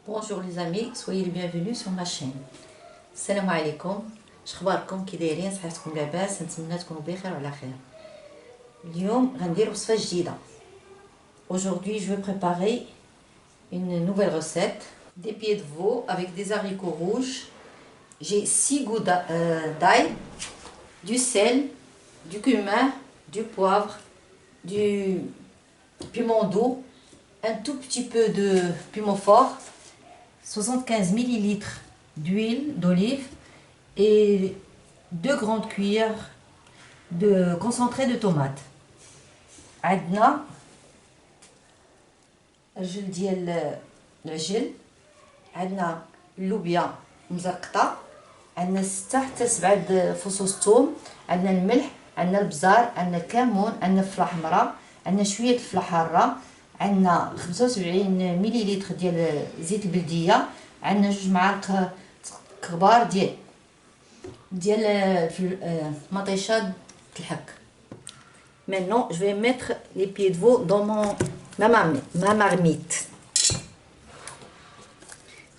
Bonjour les amis, soyez les bienvenus sur ma chaîne. السلام عليكم. شخباركم كي دايرين؟ صحتكم لاباس؟ نتمنى تكونوا بخير وعلى خير. اليوم غندير وصفه جديده. Aujourd'hui je vais préparer une nouvelle recette, des pieds de veau avec des haricots rouges. J'ai 6 goûts d'ail, du sel, du cumin, du poivre, du piment doux, un tout petit peu de piment fort, 75 ml d'huile d'olive et 2 grandes cuillères de concentré de tomate. عندنا الجل ديال العجل، عندنا اللوبيا مزرقطه، عندنا 6 حتى 7 فصوص ثوم، عندنا الملح، عندنا البزار، عندنا الكمون، عندنا الفلفله حمراء، عندنا شويه الفلفله حاره، عندنا 75 مليلتر ديال زيت البلديه، عندنا 2 معالق كبار ديال مطيشه الحك. Maintenant, je vais mettre les pieds de veau dans ma marmite.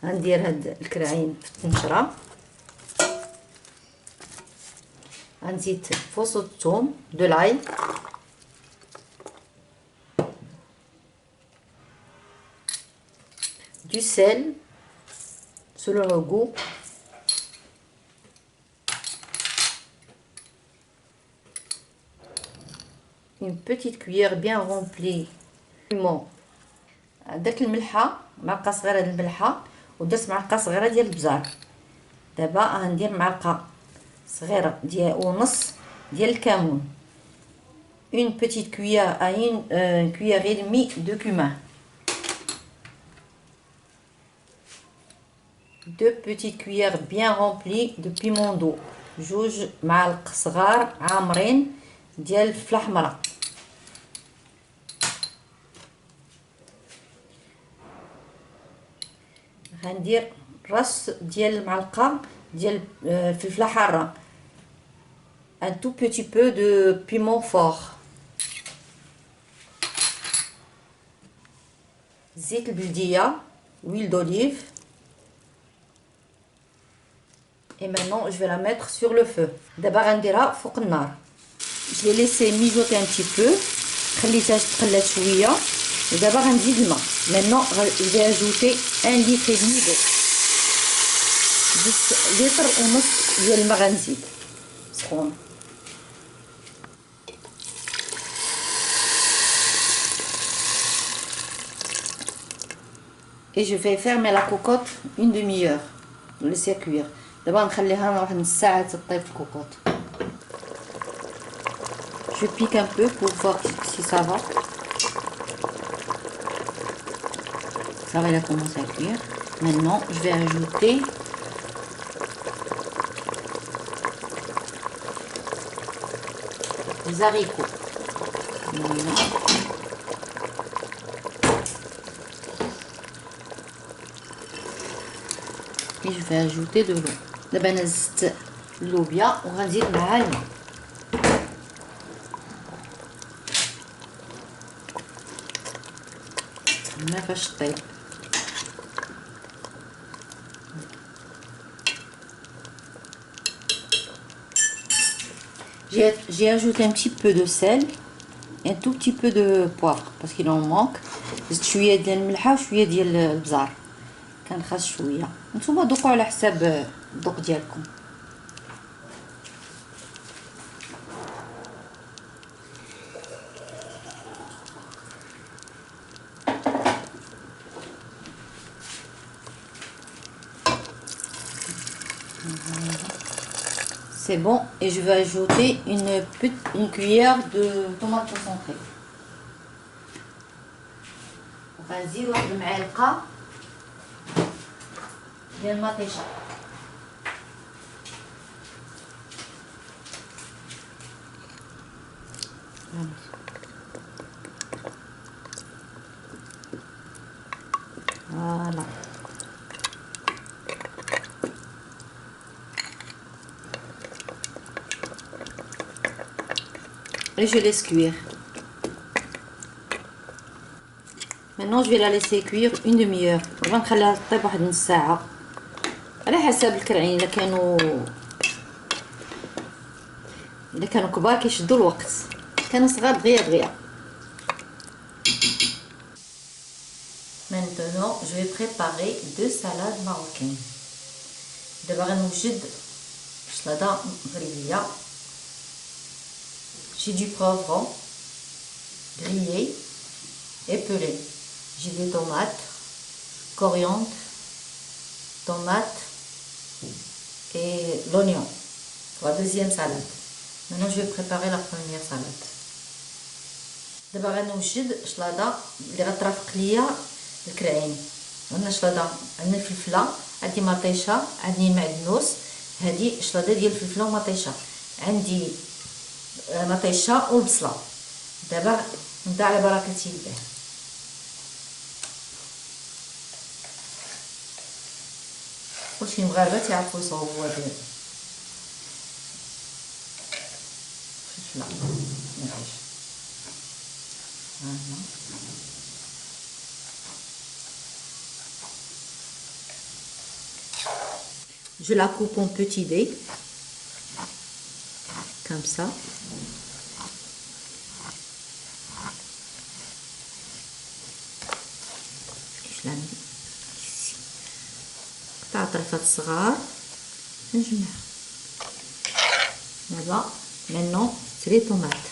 غندير هاد الكراعين في التنشره، غنزيد فص الثوم de l'ail، du sel selon le goût, une petite cuillère bien remplie piment. درت الملحه، معلقه صغيره ديال الملحه، ودرت معلقه صغيره ديال البزار. دابا غندير معلقه صغيره ديال ونص ديال الكمون، une petite cuillère à une cuillère et demie de cumin, 2 petites cuillères bien remplies de piment doux، 2 معالق صغار عامرين ديال الفلفله حمراء، غندير راس ديال المعلقه ديال الفلفله حاره، un tout petit peu de piment fort، زيت البلديه، huile d'olive. Et maintenant je vais la mettre sur le feu. دابا غنديرها فوق النار. Je l'ai laissé mijoter un petit peu، خليتها تقلات شويه، ودابا غنزيد الماء. Maintenant je vais ajouter 1 litre et demi d'eau، 2 لتر ونص ديال الماء غنزيد سخون. Et je vais fermer la cocotte une demi-heure، laisser cuire. دابا نخليها واحد نص ساعه تطيب الكوكوط. Je pique un peu pour voir si ça va. Ça va, il a commencé à cuire. Maintenant, je vais ajouter les haricots. Voilà. Et je vais ajouter de l'eau. دابا انا زدت اللوبيا وغنزيد معها الماء. ما فاش طيب. J'ai ajouté un petit peu de sel et un tout petit peu de poivre parce qu'il en manque. زدت شويه ديال الملحه وشويه ديال البزار، كان خاص شويه. نتوما ذوقوا على حساب الذوق ديالكم. C'est bon, et je vais ajouter une cuillère de tomate concentrée. غنزيد واحد المعلقه ديال المطيشه. Voilà. Et je laisse cuire. Maintenant je vais la laisser cuire une demi-heure. طبعا نخليها تطيب واحد نص ساعه على حسب الكرعين. اذا كانوا كبار كيشدوا الوقت، كانوا صغار دغيا. Maintenant je vais préparer 2 salades marocaines. دابا غنوجد سلطه مغربيه. J'ai du poivron grillé et pelé. J'ai des tomates, coriandre, tomates et l'oignon pour la deuxième salade. Maintenant je vais préparer la première salade. دابا غنوجد شلاضه اللي غترافق ليا الكرعين. عندنا شلاضه، عندنا الفلفله، عندي مطيشه، عندي معدنوس. هذه شلاضه ديال الفلفله ومطيشه، عندي مطيشه والبصله. دابا نبدا على بركه الله. كلشي مغاربه تيعرفوا يصاوبوا هاد الفلفله ماشي. Je la coupe en petits dés, comme ça. Et je la mets ici. قطع طرفات صغار نجمعها. Voilà. Maintenant, c'est les tomates.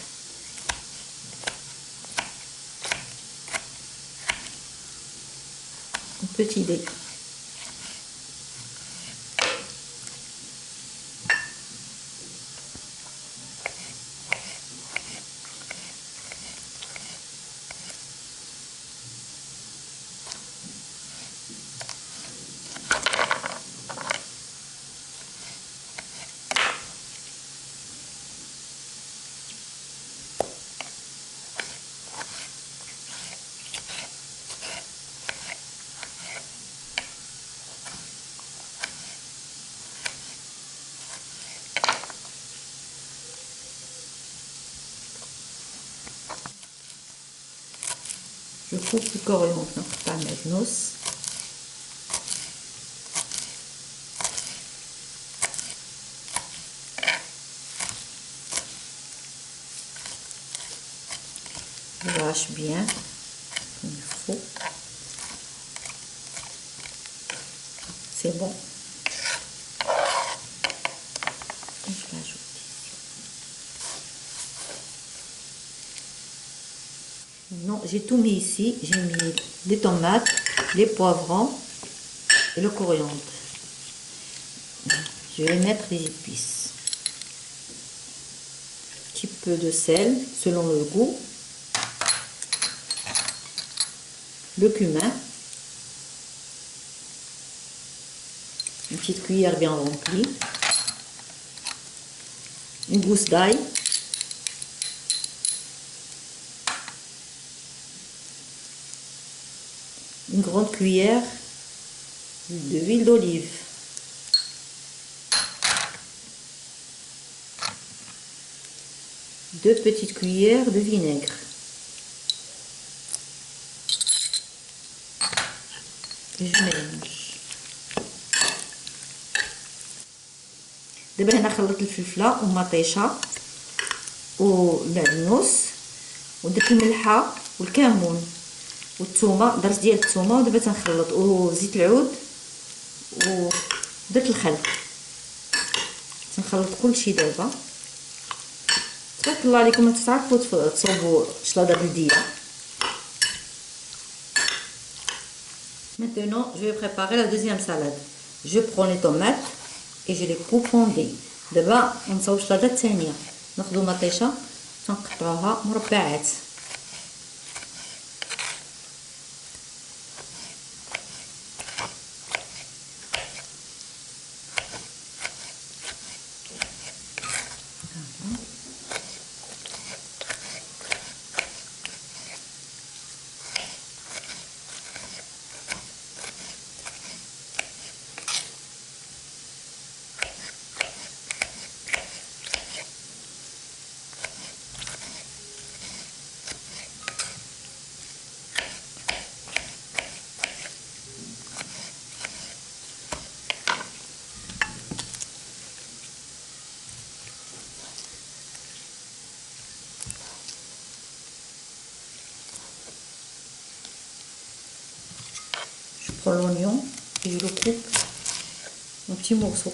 En petits dés. Je coupe le coriandre نقطع المعدنوس. Je lâche bien comme il faut. C'est bon. Et je l'ajoute ici. Non, j'ai tout mis ici. J'ai mis les tomates, les poivrons et le coriandre. Je vais mettre les épices. Un petit peu de sel selon le goût. Le cumin. Une petite cuillère bien remplie. Une gousse d'ail. Une grande cuillère d'huile d'olive. Deux petites cuillères de vinaigre. Et je mélange. دابا هنا خلطت الفلفله والمطيشه والمعدنوس ودرت الملحه والكمون والثومه. درت ديال الثومه ودابا تنخلط وزيت العود ودرت الخل. تنخلط كلشي دابا. تبارك الله عليكم تعرفوا تصوبوا شلاضه بلديه. Maintenant, je vais préparer la deuxième salade. Je prends les tomates et je les coupe en dés. دابا نصاوب الشلاضه الثانيه. ناخذ مطيشه تنقطعوها مربعات. prends l'oignon et je le coupe en petits morceaux.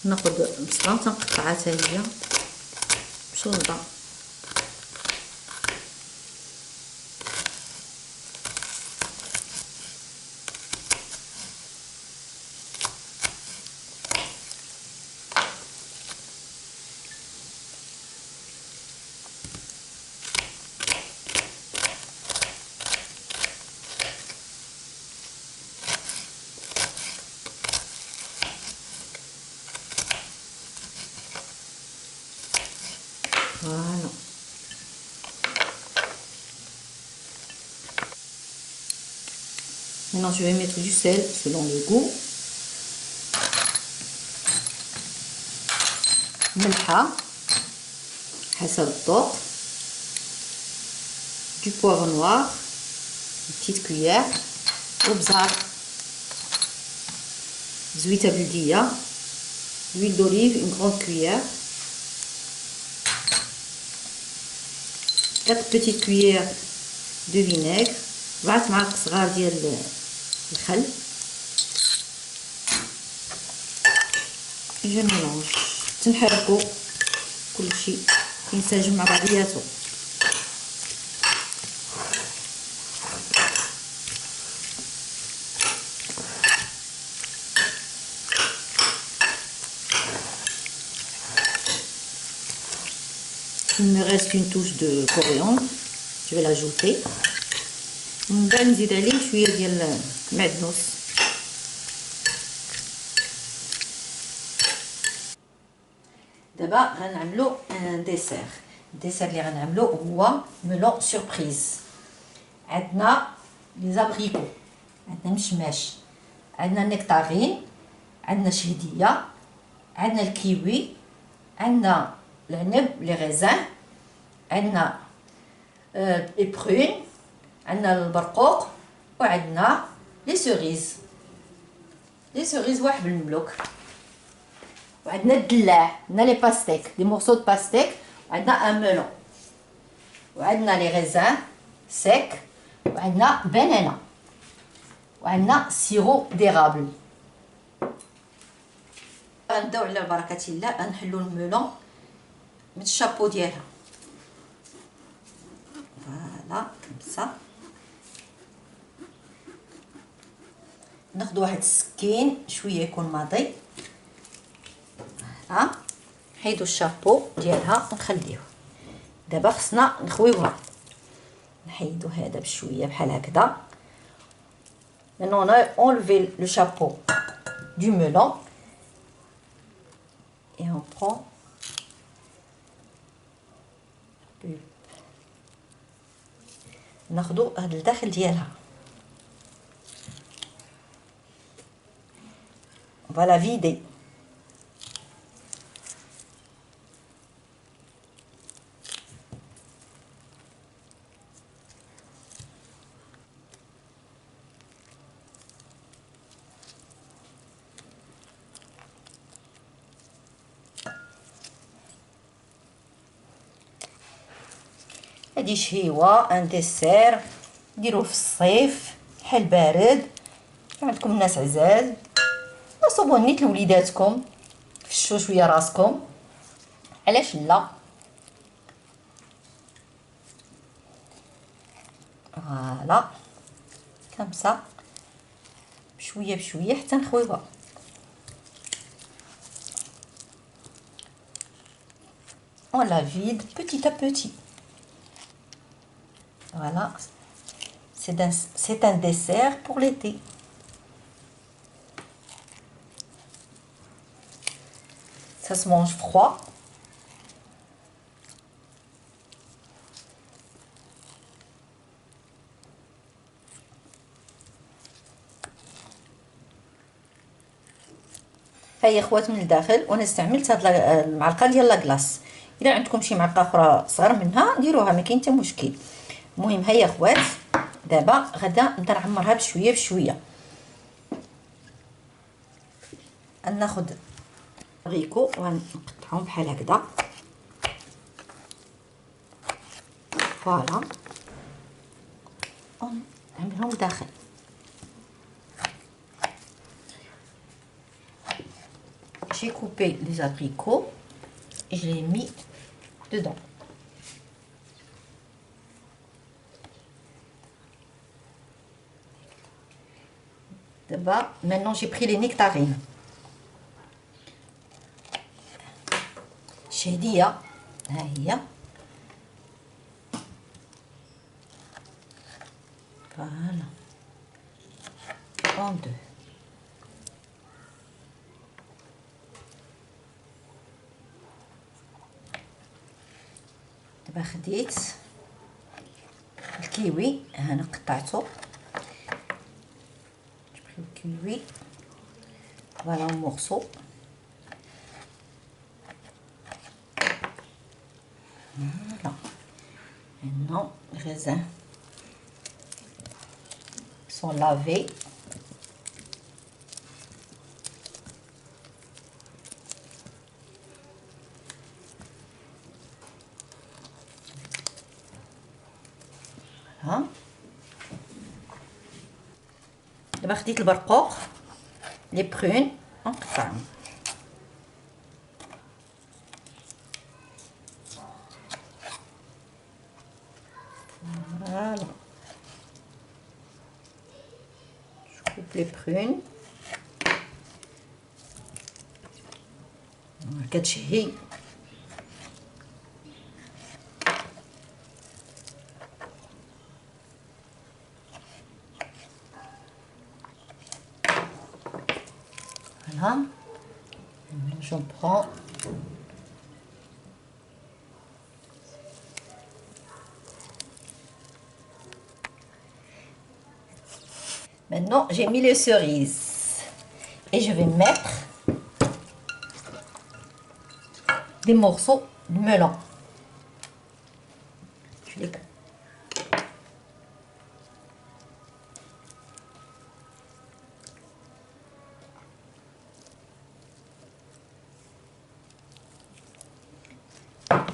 ناخد بصله تنقطعها حتى هي بشوزه. Voilà. Maintenant, je vais mettre du sel selon le goût. ملحة حسب الذوق. Du poivre noir, une petite cuillère. وبزار. زويته بلدية. L'huile d'olive, une grande cuillère. 4 petites cuillères de vinaigre. 4 معالق صغار ديال الخل. Je mélange. تنحركو كلشي ينسجم مع بعضياتو. Il me reste une touche de coriandre, je vais l'ajouter. من بعد نزيد عليه شويه ديال المعدنوس. دابا غنعملو ان ديسير. الديسير اللي غنعملو هو ميلون سوربريز. عندنا لي زابريكو، عندنا مشماش، عندنا نيكتارين، عندنا شهديه، عندنا الكيوي، عندنا العنب لي غيزان، عندنا لي برون، عندنا البرقوق، وعندنا لي سوريز. لي سوريز واحد بالمملوك. وعندنا الدلاع، عندنا لي باستيك، دي مورسو دو باستيك، وعندنا ان ميلون، وعندنا لي غيزان سيك، وعندنا بنانه، وعندنا سيرو ديرابل. غنبداو على بركه الله غنحلو الميلون من الشابو ديالها. فوالا كمسه. ناخذ واحد السكين شويه يكون ماضي. ها نحيدو الشابو ديالها ونخليوه. دابا خصنا نخويوها. نحيدو هذا بشويه بحال هكذا. Maintenant on a enlevé le chapeau du melon et on prend ناخدو هاد الداخل ديالها. on va la vider. هادي شهيوه ان ديسير ديروه في الصيف حال بارد. عندكم الناس عزاز نصوبوه نيت لوليداتكم، فشوا شويه راسكم، علاش لا. فوالا كمسه بشويه بشويه حتى نخويوها. on la vide petit à petit. Voilà, c'est un dessert pour l'été. Ça se mange froid. هيا خوات من الداخل، وانا استعملت هاد المعلقه ديال لاكلاص. الا عندكم شي معلقه اخرى صغر منها ديروها، ما كاين حتى مشكل. المهم هيا خوات دابا غدا نبدا نعمرها بشويه بشويه. ناخذ ريكو ونقطعهم بحال هكذا. فوالا ونعملهم داخل. J'ai coupé les abricots et je les ai mis dedans. D'abord, maintenant j'ai pris les nectarines. شهدية ها هي. Voilà. En deux. دابا خديت الكيوي هنا قطعته. J'ai pris le kiwi. Voilà en morceaux. Voilà. Maintenant, les raisins sont lavés. Voilà. دابا خديت البرقوق لي برون ونقطعهم. Voilà. Je coupe les prunes. كتشهي. Voilà. J'en prends. Maintenant, j'ai mis les cerises et je vais mettre des morceaux de melon. Je les coupe.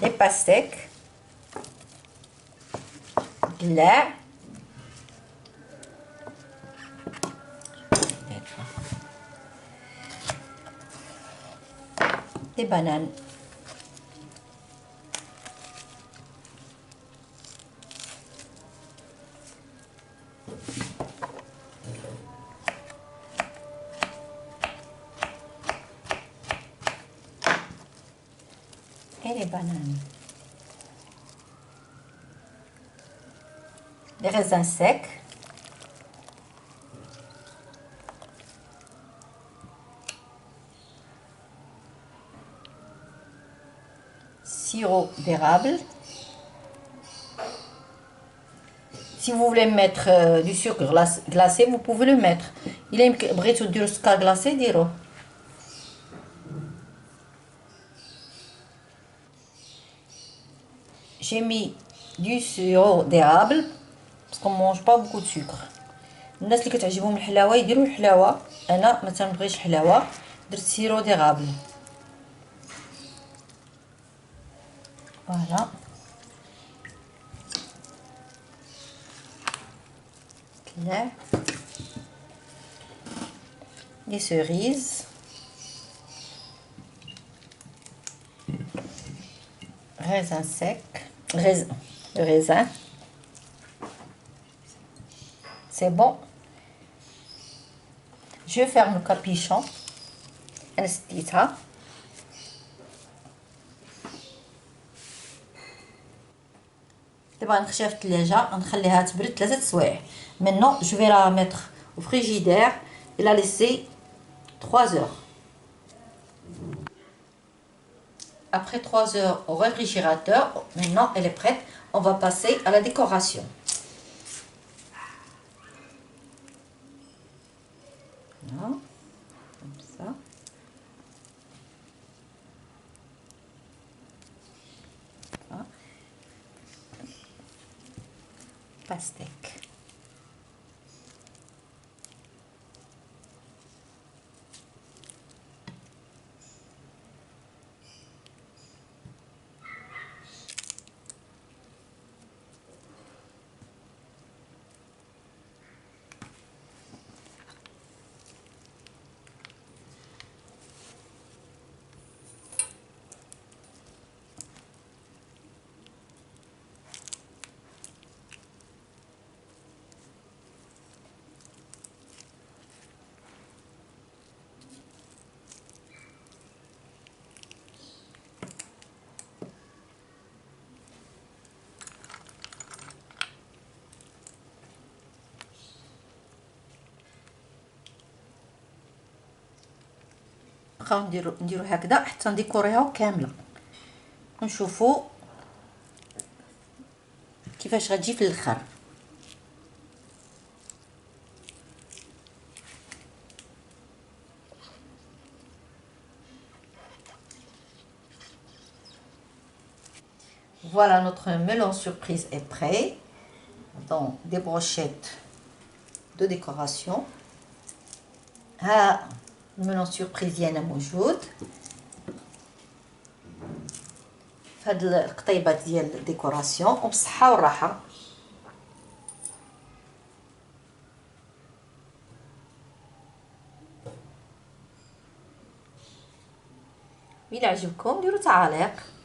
Des pastèques, de l'air, des bananes. Et les bananes. Les raisins secs. Sirop d'érable. Si vous voulez mettre du sucre glacé, vous pouvez le mettre. Il aime que بغيتو ديروا السكر glacé ديروه. J'ai mis du sirop d'érable parce qu'on mange pas beaucoup de sucre. الناس اللي كتعجبهم الحلاوه يديروا الحلاوه. انا ما تنبغيش حلاوه، درت sirop d'érable. Voilà. Là. Les cerises. Raisin sec. Raisin. C'est bon. Je ferme le capuchon. نسيتها. دابا نخشيها في الثلاجه نخليها تبرد 3 سوايع. Maintenant je vais la mettre au frigidaire et la laisser 3 heures. Après 3 heures au réfrigérateur, maintenant elle est prête. On va passer à la décoration. Voilà, comme ça. Voilà. Pastèque. نبقاو نديرو هكذا حتى نديكوريها كامله ونشوفوا كيفاش غتجي في الاخر. Voilà, notre melon surprise est prêt. Donc des brochettes de décoration. ها الملون سوربريز ديالنا موجود فهاد القطيبات ديال الديكوراسيون وبالصحه والراحه. الى عجبكم ديروا تعاليق.